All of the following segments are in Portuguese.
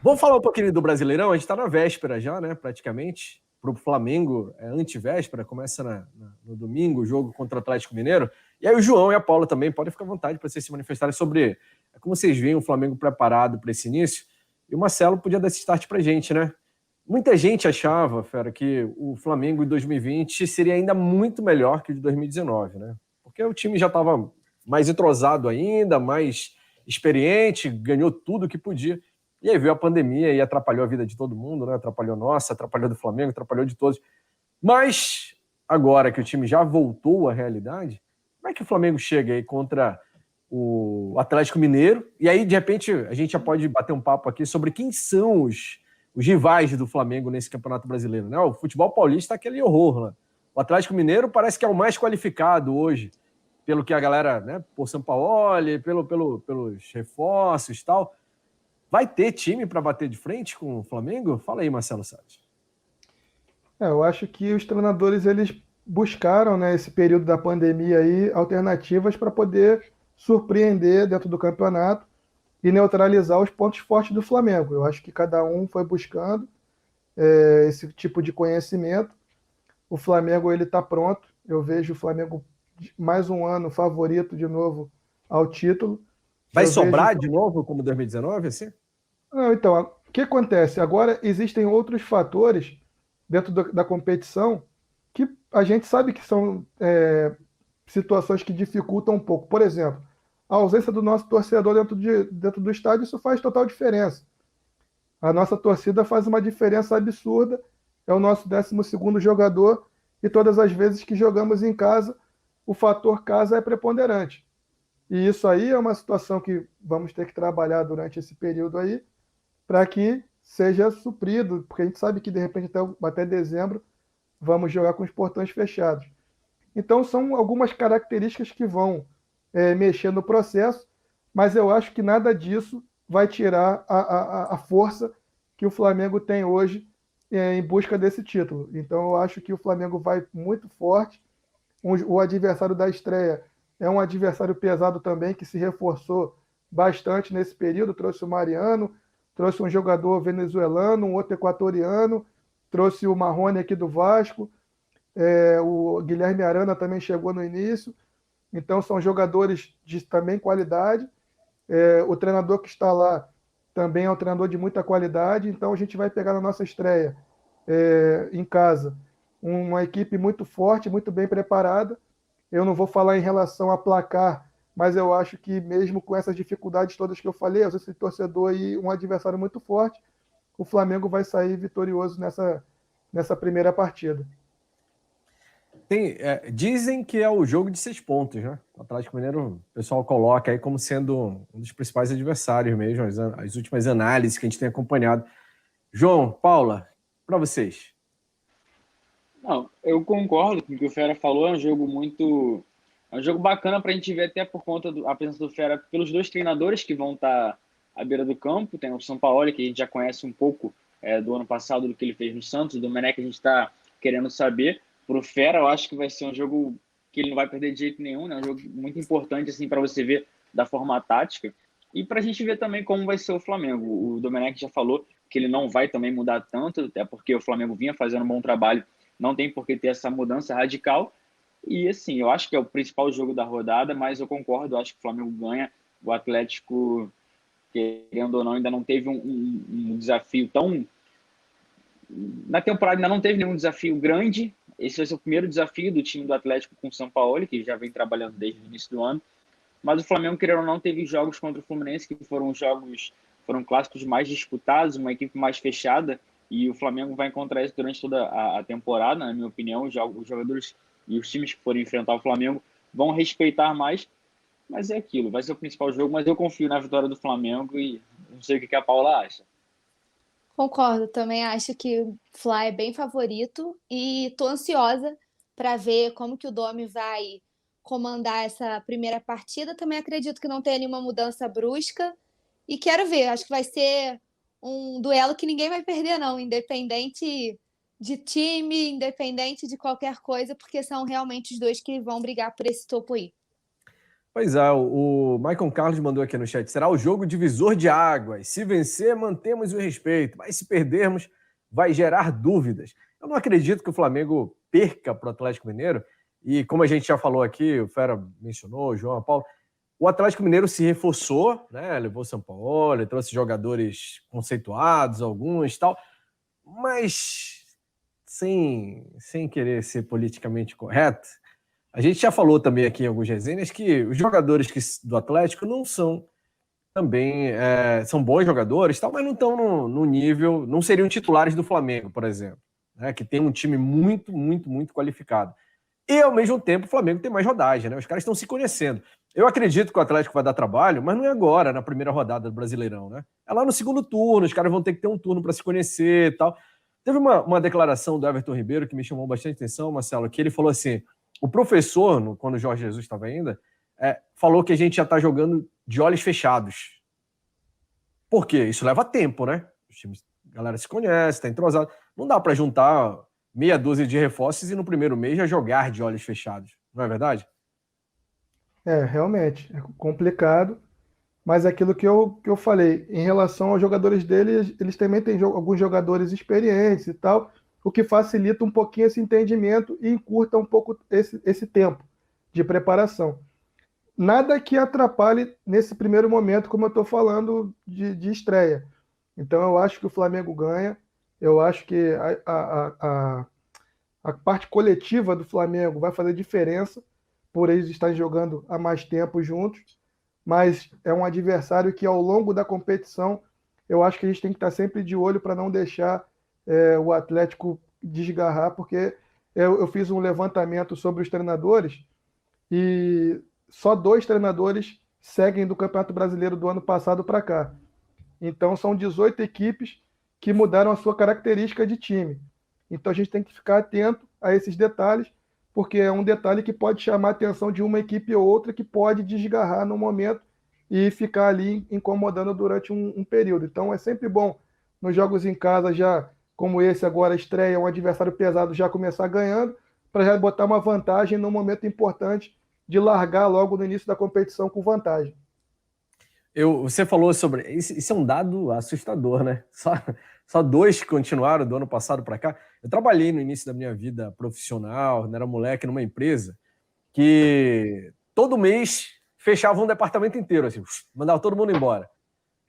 Vamos falar um pouquinho do Brasileirão? A gente está na véspera já, né? Praticamente. Para o Flamengo é antivéspera, começa no domingo o jogo contra o Atlético Mineiro. E aí o João e a Paula também podem ficar à vontade para vocês se manifestarem sobre como vocês veem o Flamengo preparado para esse início. E o Marcelo podia dar esse start para a gente, né? Muita gente achava, Fera, que o Flamengo em 2020 seria ainda muito melhor que o de 2019, né? Porque o time já estava mais entrosado ainda, mais experiente, ganhou tudo que podia. E aí veio a pandemia e atrapalhou a vida de todo mundo, né? Atrapalhou nossa, atrapalhou do Flamengo, atrapalhou de todos. Mas agora que o time já voltou à realidade, como é que o Flamengo chega aí contra o Atlético Mineiro? E aí, de repente, a gente já pode bater um papo aqui sobre quem são os rivais do Flamengo nesse Campeonato Brasileiro, né? O futebol paulista é aquele horror, né? O Atlético Mineiro parece que é o mais qualificado hoje, pelo que a galera, né, por Sampaoli, pelos reforços e tal. Vai ter time para bater de frente com o Flamengo? Fala aí, Marcelo Salles. Eu acho que os treinadores eles buscaram, né, esse período da pandemia aí, alternativas para poder surpreender dentro do campeonato e neutralizar os pontos fortes do Flamengo. Eu acho que cada um foi buscando esse tipo de conhecimento. O Flamengo ele está pronto. Eu vejo o Flamengo mais um ano favorito de novo ao título. Vai Eu vejo. sobrar de novo como 2019, assim? Não, então, o que acontece? Agora existem outros fatores dentro da competição que a gente sabe que são situações que dificultam um pouco. Por exemplo, a ausência do nosso torcedor dentro do estádio, isso faz total diferença. A nossa torcida faz uma diferença absurda, é o nosso 12º jogador, e todas as vezes que jogamos em casa, o fator casa é preponderante. E isso aí é uma situação que vamos ter que trabalhar durante esse período aí, para que seja suprido, porque a gente sabe que de repente até dezembro vamos jogar com os portões fechados. Então são algumas características que vão mexer no processo, mas eu acho que nada disso vai tirar a força que o Flamengo tem hoje em busca desse título. Então eu acho que o Flamengo vai muito forte. O adversário da estreia é um adversário pesado também, que se reforçou bastante nesse período, trouxe o Mariano, trouxe um jogador venezuelano, um outro equatoriano, trouxe o Marrone aqui do Vasco, o Guilherme Arana também chegou no início. Então são jogadores de também qualidade. O treinador que está lá também é um treinador de muita qualidade. Então a gente vai pegar na nossa estreia em casa uma equipe muito forte, muito bem preparada. Eu não vou falar em relação a placar, mas eu acho que mesmo com essas dificuldades todas que eu falei, às vezes esse torcedor e um adversário muito forte, o Flamengo vai sair vitorioso nessa primeira partida. Dizem que é o jogo de 6 pontos, né? O Atlético Mineiro, o pessoal coloca aí como sendo um dos principais adversários mesmo, as últimas análises que a gente tem acompanhado. João, Paula, para vocês. Não, eu concordo com o que o Fera falou, é um jogo muito. É um jogo bacana para a gente ver, até por conta da presença do Fera, pelos dois treinadores que vão estar à beira do campo. Tem o Sampaoli, que a gente já conhece um pouco do ano passado, do que ele fez no Santos, do Domenech, a gente está querendo saber. Para o Fera, eu acho que vai ser um jogo que ele não vai perder de jeito nenhum, né? Um jogo muito importante assim, para você ver da forma tática. E para a gente ver também como vai ser o Flamengo. O Domenech já falou que ele não vai também mudar tanto, até porque o Flamengo vinha fazendo um bom trabalho, não tem por que ter essa mudança radical. E assim, eu acho que é o principal jogo da rodada, mas eu concordo, eu acho que o Flamengo ganha. O Atlético, querendo ou não, ainda não teve um desafio tão. Na temporada ainda não teve nenhum desafio grande. Esse vai ser o primeiro desafio do time do Atlético com o São Paulo, que já vem trabalhando desde o início do ano. Mas o Flamengo, querendo ou não, teve jogos contra o Fluminense que foram clássicos mais disputados, uma equipe mais fechada, e o Flamengo vai encontrar isso durante toda a temporada, na minha opinião. Os jogadores e os times que forem enfrentar o Flamengo vão respeitar mais, mas é aquilo, vai ser o principal jogo, mas eu confio na vitória do Flamengo e não sei o que a Paula acha. Concordo, também acho que o Fly é bem favorito e tô ansiosa para ver como que o Domi vai comandar essa primeira partida. Também acredito que não tenha nenhuma mudança brusca e quero ver, acho que vai ser um duelo que ninguém vai perder não, independente de time, independente de qualquer coisa, porque são realmente os dois que vão brigar por esse topo aí. Pois é, o Michael Carlos mandou aqui no chat, será o jogo divisor de águas. Se vencer, mantemos o respeito, mas se perdermos, vai gerar dúvidas. Eu não acredito que o Flamengo perca para o Atlético Mineiro, e como a gente já falou aqui, o Fera mencionou, o João Paulo, o Atlético Mineiro se reforçou, né? Levou o São Paulo, trouxe jogadores conceituados, alguns e tal, mas sem querer ser politicamente correto, a gente já falou também aqui em algumas resenhas que os jogadores do Atlético não são também, são bons jogadores, tal, mas não estão no nível, não seriam titulares do Flamengo, por exemplo, né, que tem um time muito, muito, muito qualificado. E, ao mesmo tempo, o Flamengo tem mais rodagem, né? Os caras estão se conhecendo. Eu acredito que o Atlético vai dar trabalho, mas não é agora, na primeira rodada do Brasileirão, né? É lá no segundo turno, os caras vão ter que ter um turno para se conhecer e tal. Teve uma declaração do Everton Ribeiro que me chamou bastante atenção, Marcelo, que ele falou assim, o professor, quando o Jorge Jesus estava ainda, falou que a gente já está jogando de olhos fechados. Por quê? Isso leva tempo, né? Os times, a galera se conhece, está entrosado. Não dá para juntar meia dúzia de reforços e no primeiro mês já jogar de olhos fechados. Não é verdade? Realmente, é complicado. Mas aquilo que eu falei, em relação aos jogadores dele, eles também têm alguns jogadores experientes e tal, o que facilita um pouquinho esse entendimento e encurta um pouco esse tempo de preparação. Nada que atrapalhe nesse primeiro momento, como eu estou falando, de estreia. Então eu acho que o Flamengo ganha, eu acho que a parte coletiva do Flamengo vai fazer diferença por eles estarem jogando há mais tempo juntos, mas é um adversário que ao longo da competição eu acho que a gente tem que estar sempre de olho para não deixar o Atlético desgarrar, porque eu fiz um levantamento sobre os treinadores e só 2 treinadores seguem do Campeonato Brasileiro do ano passado para cá. Então são 18 equipes que mudaram a sua característica de time. Então a gente tem que ficar atento a esses detalhes, porque é um detalhe que pode chamar a atenção de uma equipe ou outra que pode desgarrar no momento e ficar ali incomodando durante um período. Então é sempre bom nos jogos em casa, já como esse agora, estreia um adversário pesado, já começar ganhando, para já botar uma vantagem num momento importante de largar logo no início da competição com vantagem. Você falou sobre... Isso é um dado assustador, né? Só 2 que continuaram do ano passado para cá. Eu trabalhei no início da minha vida profissional, era moleque numa empresa, que todo mês fechava um departamento inteiro, assim, mandava todo mundo embora.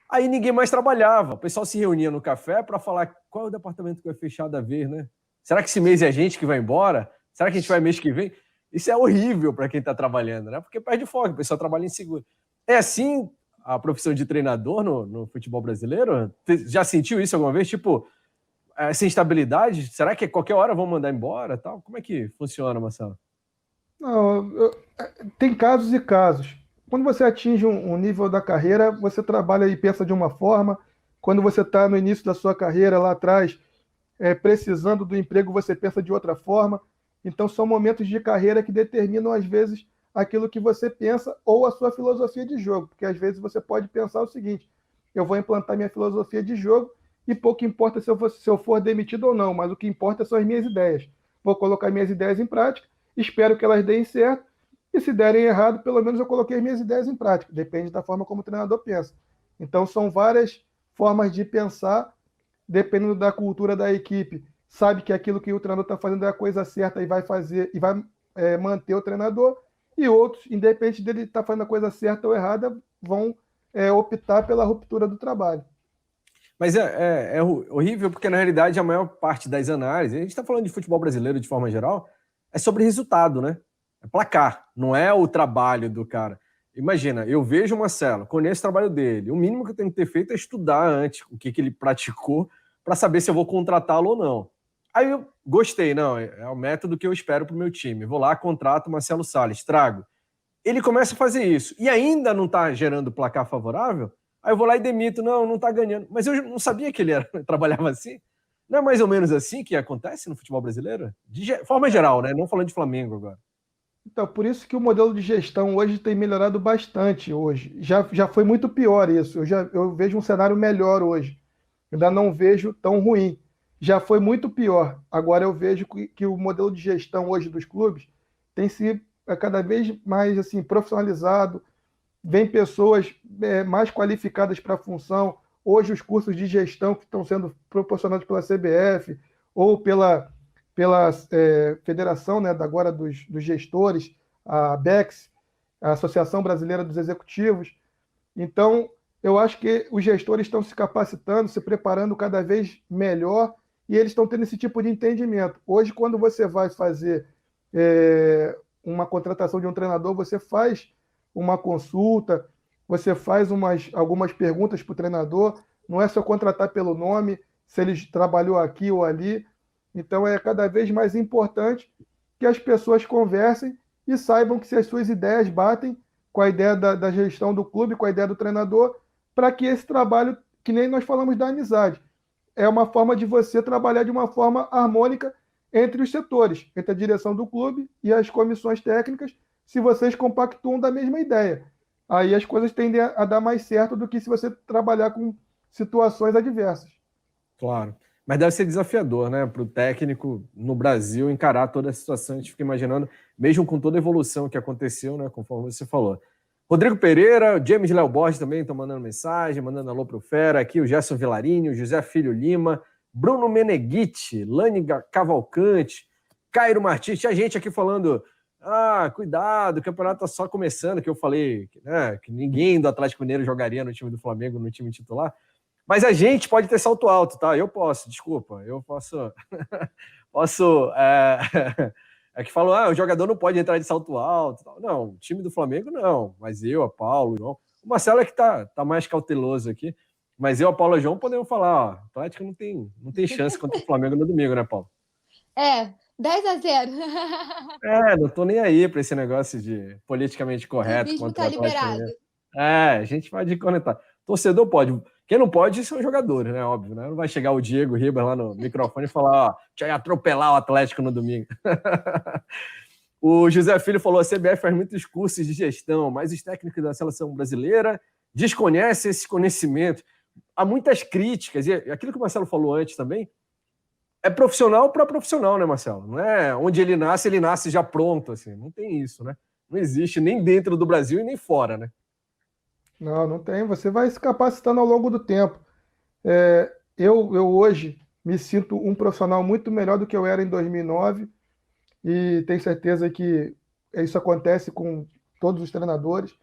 Aí ninguém mais trabalhava. O pessoal se reunia no café para falar qual é o departamento que vai fechar da vez, né? Será que esse mês é a gente que vai embora? Será que a gente vai mês que vem? Isso é horrível para quem está trabalhando, né? Porque perde foco, o pessoal trabalha inseguro. É assim a profissão de treinador no futebol brasileiro? Já sentiu isso alguma vez? Tipo, essa instabilidade? Será que a qualquer hora vão mandar embora? Tal? Como é que funciona, Marcelo? Não, tem casos e casos. Quando você atinge um nível da carreira, você trabalha e pensa de uma forma. Quando você está no início da sua carreira, lá atrás, precisando do emprego, você pensa de outra forma. Então, são momentos de carreira que determinam, às vezes, aquilo que você pensa ou a sua filosofia de jogo. Porque, às vezes, você pode pensar o seguinte, eu vou implantar minha filosofia de jogo e pouco importa se eu for demitido ou não, mas o que importa são as minhas ideias. Vou colocar minhas ideias em prática, espero que elas deem certo, e se derem errado, pelo menos eu coloquei minhas ideias em prática. Depende da forma como o treinador pensa. Então, são várias formas de pensar, dependendo da cultura da equipe. Sabe que aquilo que o treinador está fazendo é a coisa certa e vai fazer, e vai manter o treinador, e outros, independente dele estar fazendo a coisa certa ou errada, vão optar pela ruptura do trabalho. Mas é horrível porque, na realidade, a maior parte das análises, a gente está falando de futebol brasileiro de forma geral, é sobre resultado, né? É placar, não é o trabalho do cara. Imagina, eu vejo o Marcelo, conheço o trabalho dele, o mínimo que eu tenho que ter feito é estudar antes o que ele praticou para saber se eu vou contratá-lo ou não. Aí eu gostei, não, é o método que eu espero para o meu time. Vou lá, contrato o Marcelo Salles, trago. Ele começa a fazer isso e ainda não está gerando placar favorável, aí eu vou lá e demito, não está ganhando. Mas eu não sabia que ele trabalhava assim. Não é mais ou menos assim que acontece no futebol brasileiro? De forma geral, né? Não falando de Flamengo agora. Então, por isso que o modelo de gestão hoje tem melhorado bastante hoje. Já foi muito pior isso. Eu vejo um cenário melhor hoje. Ainda não vejo tão ruim. Já foi muito pior. Agora eu vejo que o modelo de gestão hoje dos clubes tem se cada vez mais assim, profissionalizado, vem pessoas mais qualificadas para a função. Hoje, os cursos de gestão que estão sendo proporcionados pela CBF ou pela federação, né, agora dos gestores, a ABEX, a Associação Brasileira dos Executivos. Então, eu acho que os gestores estão se capacitando, se preparando cada vez melhor e eles estão tendo esse tipo de entendimento. Hoje, quando você vai fazer uma contratação de um treinador, você faz uma consulta, você faz algumas perguntas para o treinador, não é só contratar pelo nome, se ele trabalhou aqui ou ali. Então, é cada vez mais importante que as pessoas conversem e saibam que se as suas ideias batem com a ideia da gestão do clube, com a ideia do treinador, para que esse trabalho, que nem nós falamos da amizade, é uma forma de você trabalhar de uma forma harmônica entre os setores, entre a direção do clube e as comissões técnicas, se vocês compactuam da mesma ideia. Aí as coisas tendem a dar mais certo do que se você trabalhar com situações adversas. Claro. Mas deve ser desafiador, né, para o técnico no Brasil encarar toda a situação. A gente fica imaginando, mesmo com toda a evolução que aconteceu, né, conforme você falou. Rodrigo Pereira, James Léo Borges também estão mandando mensagem, mandando alô pro Fera aqui, o Gerson Vilarinho, José Filho Lima, Bruno Meneghitti, Lani Cavalcante, Cairo Martins, tinha gente aqui falando, cuidado, o campeonato tá só começando, que eu falei, né, que ninguém do Atlético Mineiro jogaria no time do Flamengo, no time titular. Mas a gente pode ter salto alto, tá? Eu posso, desculpa. Eu posso... É que falam, o jogador não pode entrar de salto alto. Não, o time do Flamengo não. Mas eu, a Paulo, o João... O Marcelo é que tá mais cauteloso aqui. Mas eu, a Paulo e o João podemos falar, o Atlético não tem chance contra o Flamengo no domingo, né, Paulo? 10-0. Não tô nem aí pra esse negócio de politicamente correto. O Contra tá o Atlético liberado. A gente pode conectar. Torcedor pode. Quem não pode são os jogadores, né? Óbvio, né? Não vai chegar o Diego Ribas lá no microfone e falar, deixa eu atropelar o Atlético no domingo. O José Filho falou, a CBF faz muitos cursos de gestão, mas os técnicos da seleção brasileira desconhecem esse conhecimento. Há muitas críticas, e aquilo que o Marcelo falou antes também, é profissional para profissional, né, Marcelo? Não é onde ele nasce já pronto, assim. Não tem isso, né? Não existe nem dentro do Brasil e nem fora, né? Não tem. Você vai se capacitando ao longo do tempo. Eu hoje me sinto um profissional muito melhor do que eu era em 2009 e tenho certeza que isso acontece com todos os treinadores.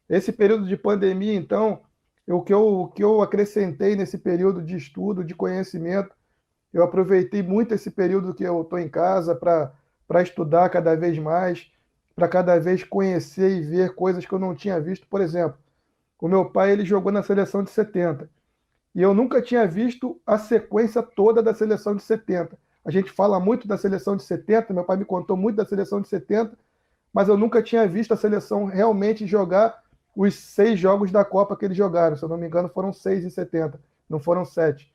Esse período de pandemia, então, o que eu acrescentei nesse período de estudo, de conhecimento, eu aproveitei muito esse período que eu estou em casa para estudar cada vez mais, para cada vez conhecer e ver coisas que eu não tinha visto. Por exemplo, o meu pai ele jogou na seleção de 70 e eu nunca tinha visto a sequência toda da seleção de 70. A gente fala muito da seleção de 70, meu pai me contou muito da seleção de 70, mas eu nunca tinha visto a seleção realmente jogar os 6 jogos da Copa que eles jogaram. Se eu não me engano, foram 6 em 70, não foram 7.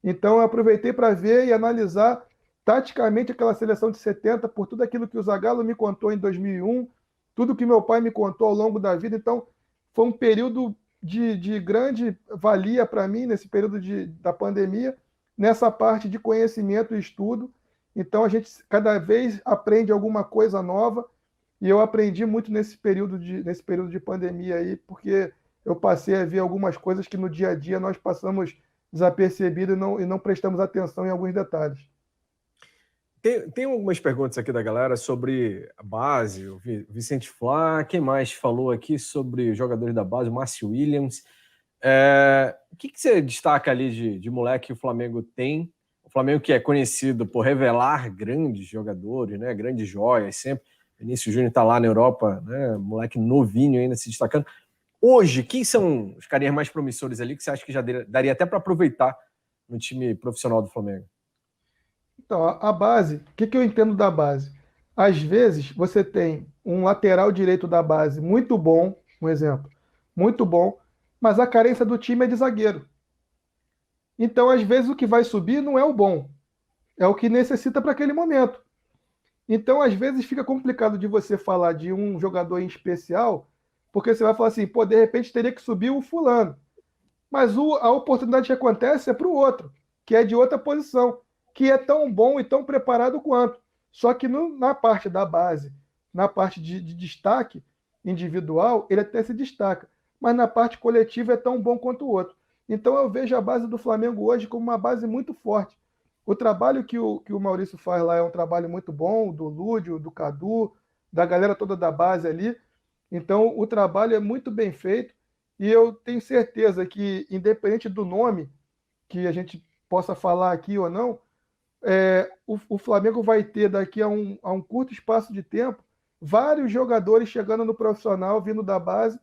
Então eu aproveitei para ver e analisar taticamente aquela seleção de 70 por tudo aquilo que o Zagallo me contou em 2001, tudo que meu pai me contou ao longo da vida. Então, foi um período de grande valia para mim, nesse período da pandemia, nessa parte de conhecimento e estudo. Então, a gente cada vez aprende alguma coisa nova, e eu aprendi muito nesse período de pandemia aí, porque eu passei a ver algumas coisas que no dia a dia nós passamos desapercebido e não prestamos atenção em alguns detalhes. Tem algumas perguntas aqui da galera sobre a base, o Vicente Flá, quem mais falou aqui sobre os jogadores da base, o Márcio Williams. O que você destaca ali de moleque que o Flamengo tem? O Flamengo que é conhecido por revelar grandes jogadores, né, grandes joias sempre. O Vinícius Júnior está lá na Europa, né, moleque novinho ainda se destacando. Hoje, quem são os carinhas mais promissores ali que você acha que já daria até para aproveitar no time profissional do Flamengo? Então, a base, o que eu entendo da base? Às vezes, você tem um lateral direito da base muito bom, um exemplo, muito bom, mas a carência do time é de zagueiro. Então, às vezes, o que vai subir não é o bom, é o que necessita para aquele momento. Então, às vezes, fica complicado de você falar de um jogador em especial, porque você vai falar assim, de repente teria que subir o fulano. Mas a oportunidade que acontece é para o outro, que é de outra posição, que é tão bom e tão preparado quanto. Só que na parte da base, na parte de destaque individual, ele até se destaca, mas na parte coletiva é tão bom quanto o outro. Então eu vejo a base do Flamengo hoje como uma base muito forte. O trabalho que o Maurício faz lá é um trabalho muito bom, do Lúdio, do Cadu, da galera toda da base ali. Então o trabalho é muito bem feito e eu tenho certeza que, independente do nome que a gente possa falar aqui ou não, o Flamengo vai ter daqui a um curto espaço de tempo vários jogadores chegando no profissional, vindo da base,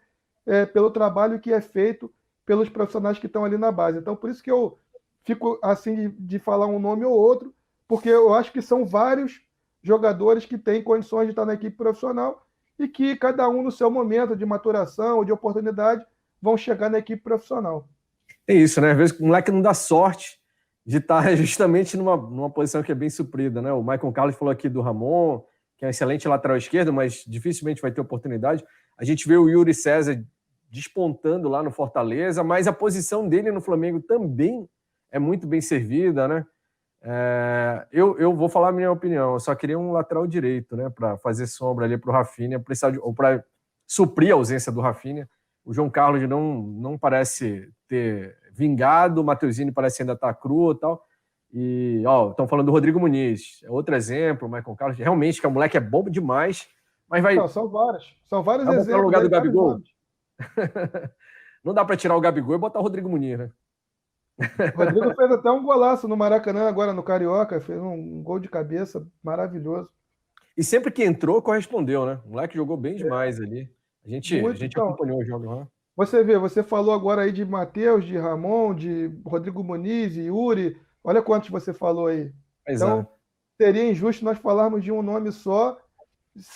pelo trabalho que é feito pelos profissionais que estão ali na base. Então, por isso que eu fico assim de falar um nome ou outro, porque eu acho que são vários jogadores que têm condições de estar na equipe profissional e que cada um no seu momento de maturação ou de oportunidade vão chegar na equipe profissional. É isso, né? Às vezes o moleque não dá sorte de estar justamente numa posição que é bem suprida, né? O Maicon Carlos falou aqui do Ramon, que é um excelente lateral esquerdo, mas dificilmente vai ter oportunidade. A gente vê o Yuri César despontando lá no Fortaleza, mas a posição dele no Flamengo também é muito bem servida, né? Eu vou falar a minha opinião, eu só queria um lateral direito, né? Para fazer sombra ali para o Rafinha, ou para suprir a ausência do Rafinha. O João Carlos não parece ter vingado, o Mateuzinho parece ainda estar cru e tal. E, estão falando do Rodrigo Muniz, é outro exemplo, o Maicon Carlos, realmente, que o moleque é bom demais, mas vai... Não, são vários exemplos. No lugar do Gabigol? Nomes. Não dá para tirar o Gabigol e botar o Rodrigo Muniz, né? O Rodrigo fez até um golaço no Maracanã, agora no Carioca, fez um gol de cabeça maravilhoso. E sempre que entrou, correspondeu, né? O moleque jogou bem demais ali. A gente acompanhou o jogo, né? Você falou agora aí de Matheus, de Ramon, de Rodrigo Muniz, de Yuri. Olha quantos você falou aí. Então, seria injusto nós falarmos de um nome só,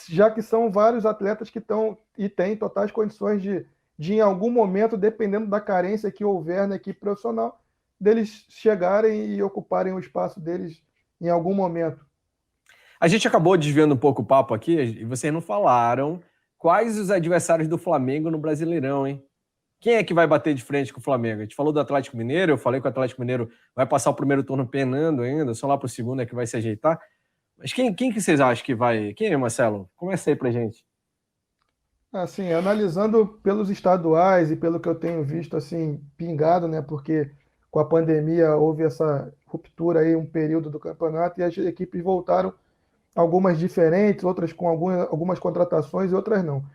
já que são vários atletas que estão e têm totais condições de, em algum momento, dependendo da carência que houver na equipe profissional, deles chegarem e ocuparem o espaço deles em algum momento. A gente acabou desviando um pouco o papo aqui e vocês não falaram quais os adversários do Flamengo no Brasileirão, hein? Quem é que vai bater de frente com o Flamengo? A gente falou do Atlético Mineiro, eu falei que o Atlético Mineiro vai passar o primeiro turno penando ainda, só lá pro segundo é que vai se ajeitar. Mas quem que vocês acham que vai... Quem é, Marcelo? Começa aí pra gente. Assim, analisando pelos estaduais e pelo que eu tenho visto, assim, pingado, né? Porque com a pandemia houve essa ruptura aí, um período do campeonato, e as equipes voltaram, algumas diferentes, outras com algumas contratações e outras não.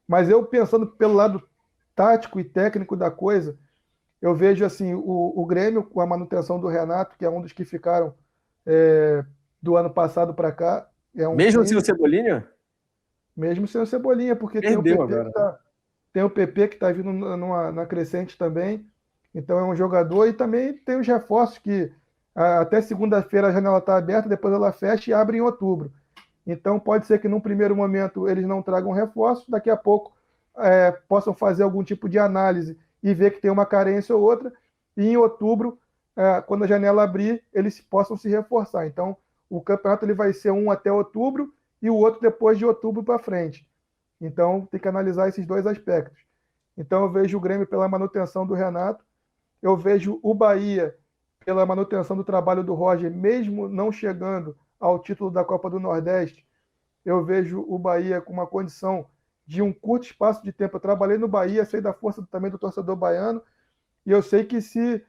Mas eu, pensando pelo lado tático e técnico da coisa, eu vejo assim o Grêmio com a manutenção do Renato, que é um dos que ficaram do ano passado para cá. Mesmo sem o Cebolinha? Mesmo sem o Cebolinha, porque tem o PP que está vindo na crescente também. Então é um jogador, e também tem os reforços que até segunda-feira a janela está aberta, depois ela fecha e abre em outubro. Então pode ser que num primeiro momento eles não tragam reforços, daqui a pouco possam fazer algum tipo de análise e ver que tem uma carência ou outra, e em outubro, quando a janela abrir, eles possam se reforçar. Então o campeonato ele vai ser um até outubro e o outro depois de outubro para frente. Então tem que analisar esses dois aspectos. Então eu vejo o Grêmio pela manutenção do Renato, eu vejo o Bahia pela manutenção do trabalho do Roger, mesmo não chegando ao título da Copa do Nordeste. Eu vejo o Bahia com uma condição de um curto espaço de tempo. Eu trabalhei no Bahia, sei da força também do torcedor baiano, e eu sei que se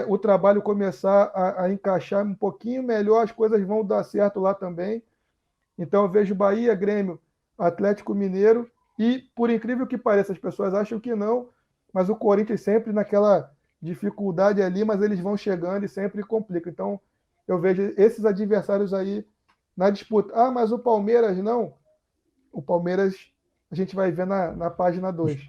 o trabalho começar a encaixar um pouquinho melhor, as coisas vão dar certo lá também. Então eu vejo Bahia, Grêmio, Atlético Mineiro, e por incrível que pareça, as pessoas acham que não, mas o Corinthians sempre naquela dificuldade ali, mas eles vão chegando e sempre complicam. Então eu vejo esses adversários aí na disputa. Ah, mas o Palmeiras não. O Palmeiras a gente vai ver na página 2.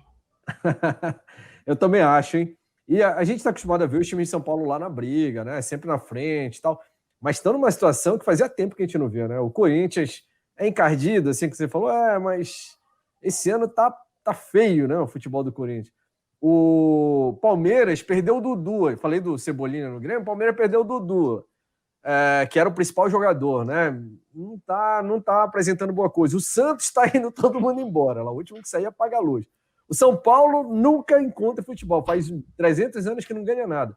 Eu também acho, hein? E a gente está acostumado a ver os times de São Paulo lá na briga, né? Sempre na frente e tal. Mas estão numa situação que fazia tempo que a gente não via, né? O Corinthians é encardido, assim que você falou, mas esse ano tá feio, né? O futebol do Corinthians. O Palmeiras perdeu o Dudu. Eu falei do Cebolinha no Grêmio, o Palmeiras perdeu o Dudu, que era o principal jogador, né? Não tá apresentando boa coisa. O Santos está indo todo mundo embora. Lá, o último que sair apaga a luz. O São Paulo nunca encontra futebol. Faz 300 anos que não ganha nada.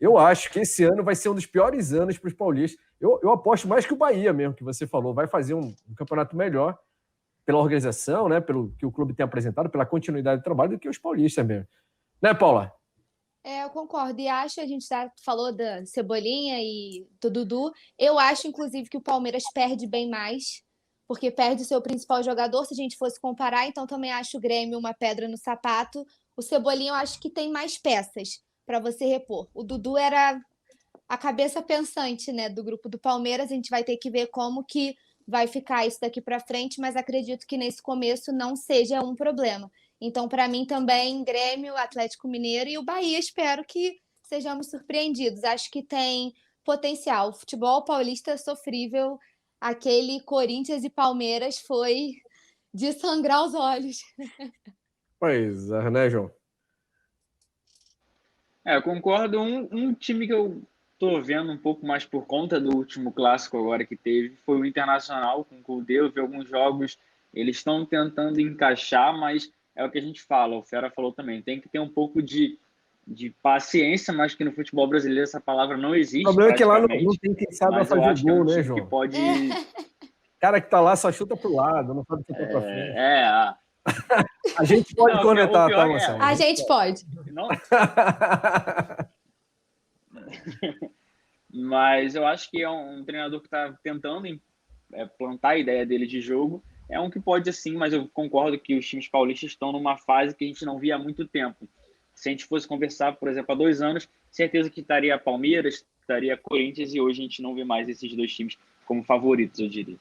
Eu acho que esse ano vai ser um dos piores anos para os paulistas. Eu aposto mais que o Bahia mesmo, que você falou. Vai fazer um campeonato melhor. pela organização, né? Pelo que o clube tem apresentado, pela continuidade do trabalho, do que os paulistas mesmo. Né, Paula? Eu concordo. E acho, a gente já falou da Cebolinha e do Dudu. Eu acho, inclusive, que o Palmeiras perde bem mais, porque perde o seu principal jogador, se a gente fosse comparar. Então, também acho o Grêmio uma pedra no sapato. O Cebolinha, eu acho que tem mais peças para você repor. O Dudu era a cabeça pensante, né, do grupo do Palmeiras. A gente vai ter que ver como que vai ficar isso daqui para frente, mas acredito que nesse começo não seja um problema. Então, para mim também, Grêmio, Atlético Mineiro e o Bahia, espero que sejamos surpreendidos. Acho que tem potencial. O futebol paulista é sofrível. Aquele Corinthians e Palmeiras foi de sangrar os olhos. Pois é, né, João? Eu concordo. Um time que eu tô vendo um pouco mais por conta do último clássico agora que teve foi o Internacional com o Kudê. Eu vi alguns jogos, eles estão tentando encaixar, mas é o que a gente fala, o Fera falou também, tem que ter um pouco de paciência, mas que no futebol brasileiro essa palavra não O existe problema é que lá não praticamente. tem quem sabe Mas eu fazer acho que é gol, um né, time que João? pode... O cara que tá lá só chuta pro lado, não sabe chutar pra frente. A gente pode Não, cornetar, o pior tá, é- Marcelo? A gente pode. Não, mas eu acho que é um treinador que está tentando plantar a ideia dele de jogo. É um que pode sim, mas eu concordo que os times paulistas estão numa fase que a gente não via há muito tempo. Se a gente fosse conversar, por exemplo, há 2 anos, certeza que estaria Palmeiras, estaria Corinthians, e hoje a gente não vê mais esses dois times como favoritos, eu diria.